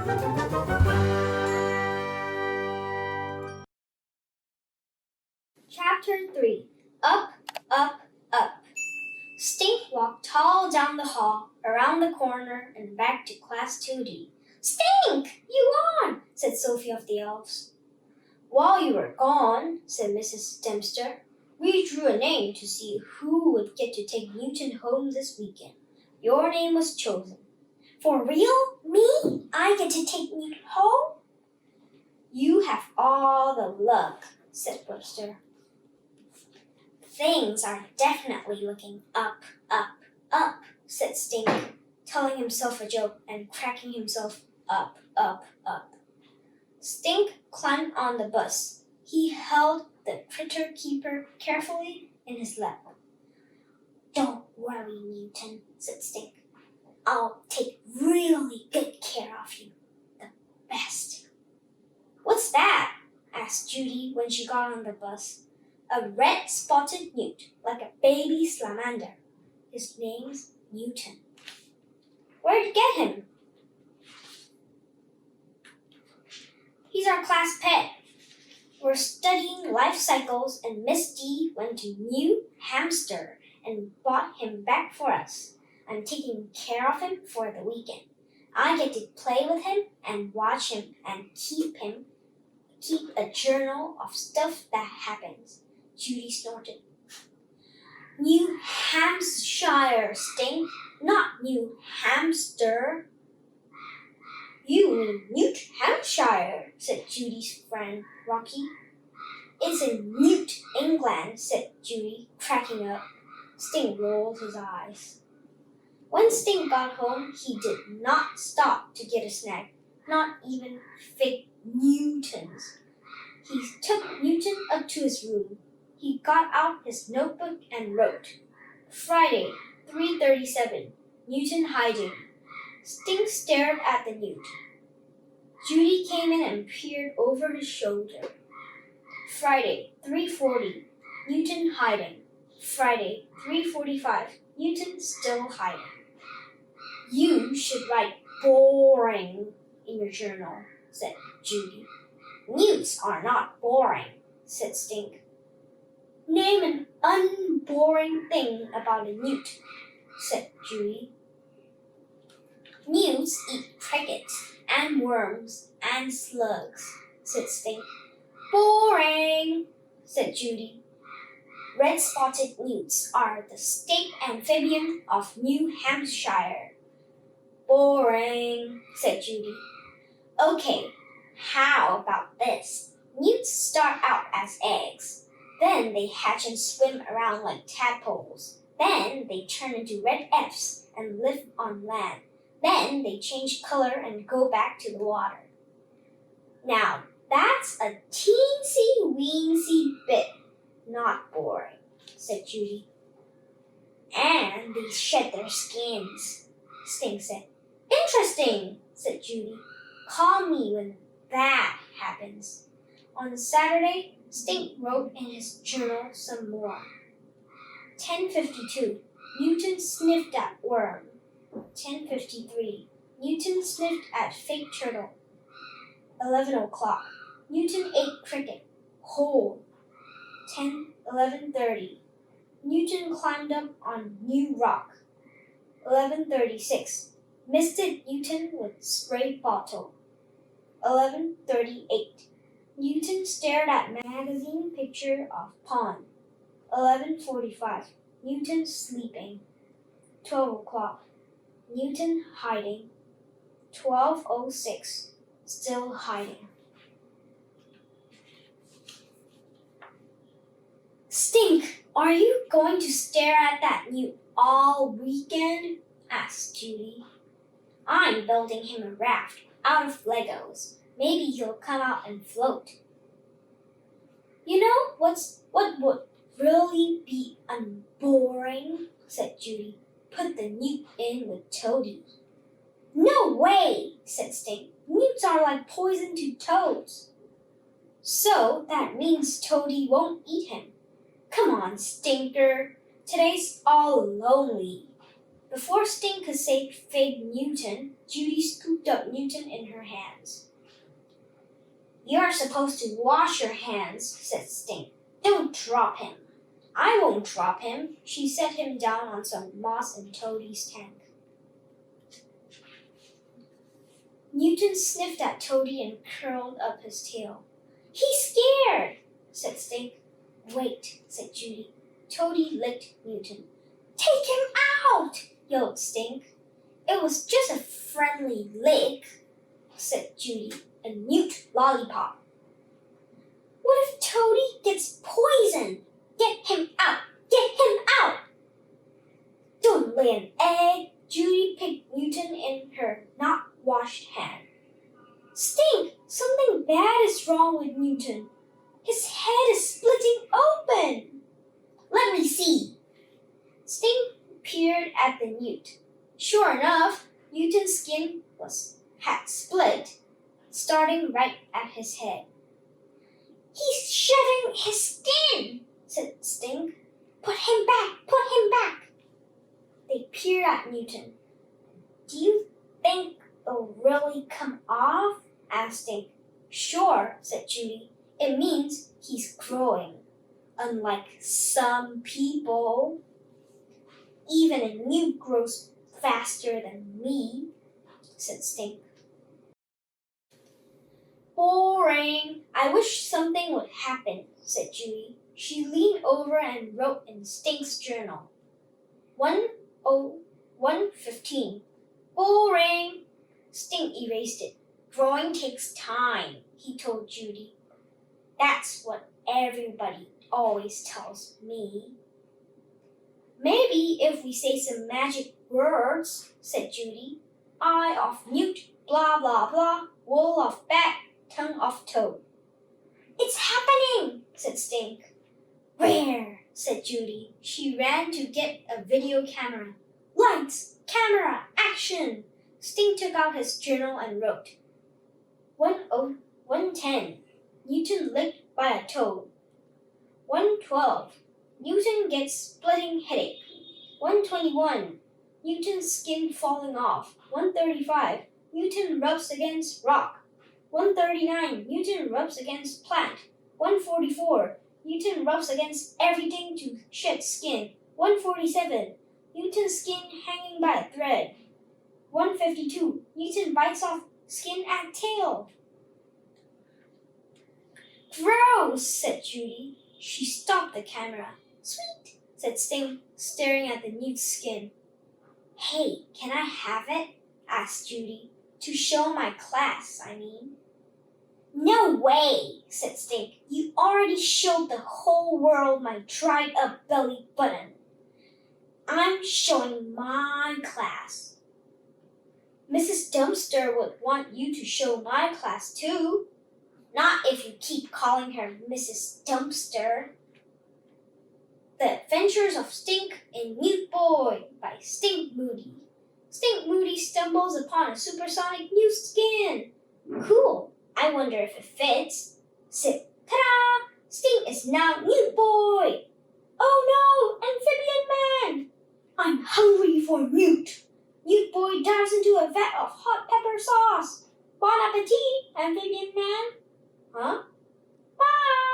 Chapter 3. Up, up, up. Stink walked tall down the hall, around the corner, and back to Class 2D. Stink! You won! Said Sophie of the Elves. While you were gone, said Mrs. Dempster, we drew a name to see who would get to take Newton home this weekend. Your name was chosen. For real? Me? I get to take Newt home? You have all the luck, said Webster. Things are definitely looking up, up, up, said Stink, telling himself a joke and cracking himself up, up, up. Stink climbed on the bus. He held the critter keeper carefully in his lap. Don't worry, Newton, said Stink. I'll take really good care of you. The best. What's that? Asked Judy when she got on the bus. A red-spotted newt, like a baby salamander. His name's Newton. Where'd you get him? He's our class pet. We're studying life cycles, and Miss D went to New Hampshire and bought him back for us. I'm taking care of him for the weekend. I get to play with him and watch him and keep a journal of stuff that happens. Judy snorted. New Hampshire, Stink, not New Hamster. You mean New Hampshire, said Judy's friend Rocky. It's in Newt, England, said Judy, cracking up. Stink rolled his eyes. When Stink got home, he did not stop to get a snack, not even fake Newtons. He took Newton up to his room. He got out his notebook and wrote, Friday, 3:37, Newton hiding. Stink stared at the newt. Judy came in and peered over his shoulder. Friday, 3:40, Newton hiding. Friday, 3:45, Newton still hiding. You should write boring in your journal, said Judy. Newts are not boring, said Stink. Name an unboring thing about a newt, said Judy. Newts eat crickets and worms and slugs, said Stink. Boring, said Judy. Red-spotted newts are the state amphibian of New Hampshire. Boring, said Judy. Okay, how about this? Newts start out as eggs. Then they hatch and swim around like tadpoles. Then they turn into red Fs and live on land. Then they change color and go back to the water. Now, that's a teensy-weensy bit not boring, said Judy. And they shed their skins, Stink said. Interesting, said Judy. Call me when that happens. On Saturday, Stink wrote in his journal some more. 10:52, Newton sniffed at worm. 10:53, Newton sniffed at fake turtle. 11 o'clock, Newton ate cricket, whole. 11:30, Newton climbed up on new rock. 11:36, misted Newton with spray bottle. 11:38, Newton stared at magazine picture of pond. 11:45, Newton sleeping. 12 o'clock, Newton hiding. 12:06, still hiding. Stink, are you going to stare at that newt all weekend? Asked Judy. I'm building him a raft out of Legos. Maybe he'll come out and float. You know what would really be unboring? Said Judy. Put the newt in with Toady. No way, said Stink. Newts are like poison to toads. So that means Toady won't eat him. Come on, Stinker. Today's all lonely. Before Stink could say fake Newton, Judy scooped up Newton in her hands. You're supposed to wash your hands, said Stink. Don't drop him. I won't drop him. She set him down on some moss in Toadie's tank. Newton sniffed at Toadie and curled up his tail. He's scared, said Stink. Wait, said Judy. Toadie licked Newton. Take him out, yelled Stink. It was just a friendly lick, said Judy. A newt lollipop. What if Toadie gets poisoned? Get him out! Get him out! Don't lay an egg. Judy picked Newton in her not-washed hand. Stink! Something bad is wrong with Newton. His head is splitting open. Let me see. Stink peered at the newt. Sure enough, Newton's skin had split, starting right at his head. He's shedding his skin, said Stink. Put him back! Put him back! They peered at Newton. Do you think it'll really come off? Asked Stink. Sure, said Judy. It means he's growing. Unlike some people. Even a newt grows faster than me, said Stink. Boring. I wish something would happen, said Judy. She leaned over and wrote in Stink's journal. 1:15. Boring. Stink erased it. Growing takes time, he told Judy. That's what everybody always tells me. Maybe if we say some magic words, said Judy. Eye of newt, blah, blah, blah, wool of bat, tongue of toad. It's happening, said Stink. Where? Said Judy. She ran to get a video camera. Lights, camera, action! Stink took out his journal and wrote. 1:10. Newton licked by a toad. 1:12. Newton gets splitting headache. 1:21. Newton's skin falling off. 1:35. Newton rubs against rock. 1:39. Newton rubs against plant. 1:44. Newton rubs against everything to shed skin. 1:47. Newton's skin hanging by a thread. 1:52. Newton bites off skin at tail. Gross, said Judy. She stopped the camera. Sweet, said Stink, staring at the newt's skin. Hey, can I have it? Asked Judy. To show my class, I mean. No way, said Stink. You already showed the whole world my dried up belly button. I'm showing my class. Mrs. Dumpster would want you to show my class too. Not if you keep calling her Mrs. Dumpster. The Adventures of Stink and Newt Boy by Stink Moody. Stink Moody stumbles upon a supersonic new skin. Cool. I wonder if it fits. Sit. Ta-da! Stink is now Newt Boy. Oh no, Amphibian Man! I'm hungry for Newt. Newt Boy dives into a vat of hot pepper sauce. Bon appetit, Amphibian Man. Huh? Bye!